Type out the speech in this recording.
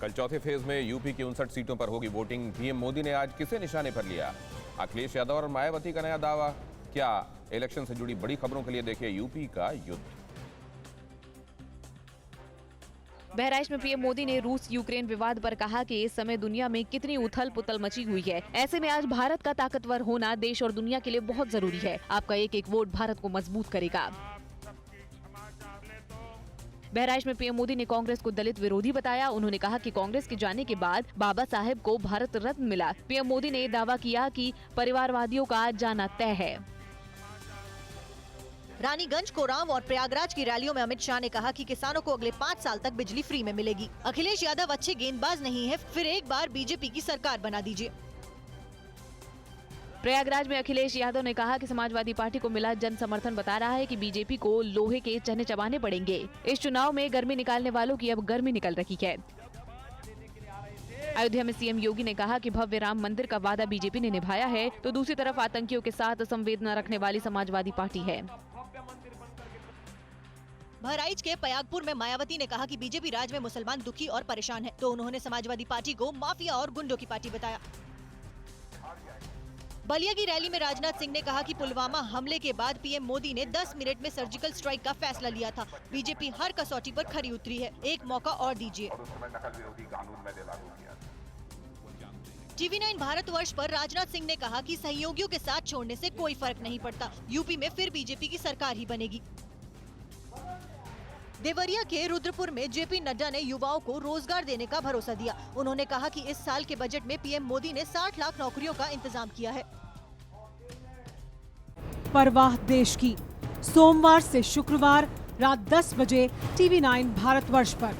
कल चौथे फेज में यूपी की 59 सीटों पर होगी वोटिंग। पीएम मोदी ने आज किसे निशाने पर लिया? अखिलेश यादव और मायावती का नया दावा। क्या? इलेक्शन से जुड़ी बड़ी खबरों के लिए देखिए यूपी का युद्ध। बहराइच में पीएम मोदी ने रूस यूक्रेन विवाद पर कहा कि इस समय दुनिया में कितनी उथल पुथल मची हुई है। ऐसे में आज भारत का ताकतवर होना देश और दुनिया के लिए बहुत जरूरी है। आपका एक एक वोट भारत को मजबूत करेगा। बहराइच में पीएम मोदी ने कांग्रेस को दलित विरोधी बताया। उन्होंने कहा कि कांग्रेस के जाने के बाद बाबा साहेब को भारत रत्न मिला। पीएम मोदी ने दावा किया कि परिवारवादियों का जाना तय है। रानीगंज, कोराम और प्रयागराज की रैलियों में अमित शाह ने कहा कि किसानों को अगले 5 साल तक बिजली फ्री में मिलेगी। अखिलेश यादव अच्छे गेंदबाज नहीं है, फिर एक बार बीजेपी की सरकार बना दीजिए। प्रयागराज में अखिलेश यादव ने कहा कि समाजवादी पार्टी को मिला जन समर्थन बता रहा है कि बीजेपी को लोहे के चने चबाने पड़ेंगे। इस चुनाव में गर्मी निकालने वालों की अब गर्मी निकल रही है। अयोध्या में सीएम योगी ने कहा कि भव्य राम मंदिर का वादा बीजेपी ने निभाया है, तो दूसरी तरफ आतंकियों के साथ संवेदना रखने वाली समाजवादी पार्टी है। बहराइच के पयागपुर में मायावती ने कहा कि बीजेपी राज में मुसलमान दुखी और परेशान है, तो उन्होंने समाजवादी पार्टी को माफिया और गुंडों की पार्टी बताया। बलिया की रैली में राजनाथ सिंह ने कहा कि पुलवामा हमले के बाद पीएम मोदी ने 10 मिनट में सर्जिकल स्ट्राइक का फैसला लिया था। बीजेपी हर कसौटी पर खरी उतरी है, एक मौका और दीजिए। TV9 भारतवर्ष पर राजनाथ सिंह ने कहा कि सहयोगियों के साथ छोड़ने से कोई फर्क नहीं पड़ता। यूपी में फिर बीजेपी की सरकार ही बनेगी। देवरिया के रुद्रपुर में जेपी नड्डा ने युवाओं को रोजगार देने का भरोसा दिया। उन्होंने कहा कि इस साल के बजट में पीएम मोदी ने 60 लाख नौकरियों का इंतजाम किया है। परवाह देश की, सोमवार से शुक्रवार रात 10 बजे TV9 भारतवर्ष पर।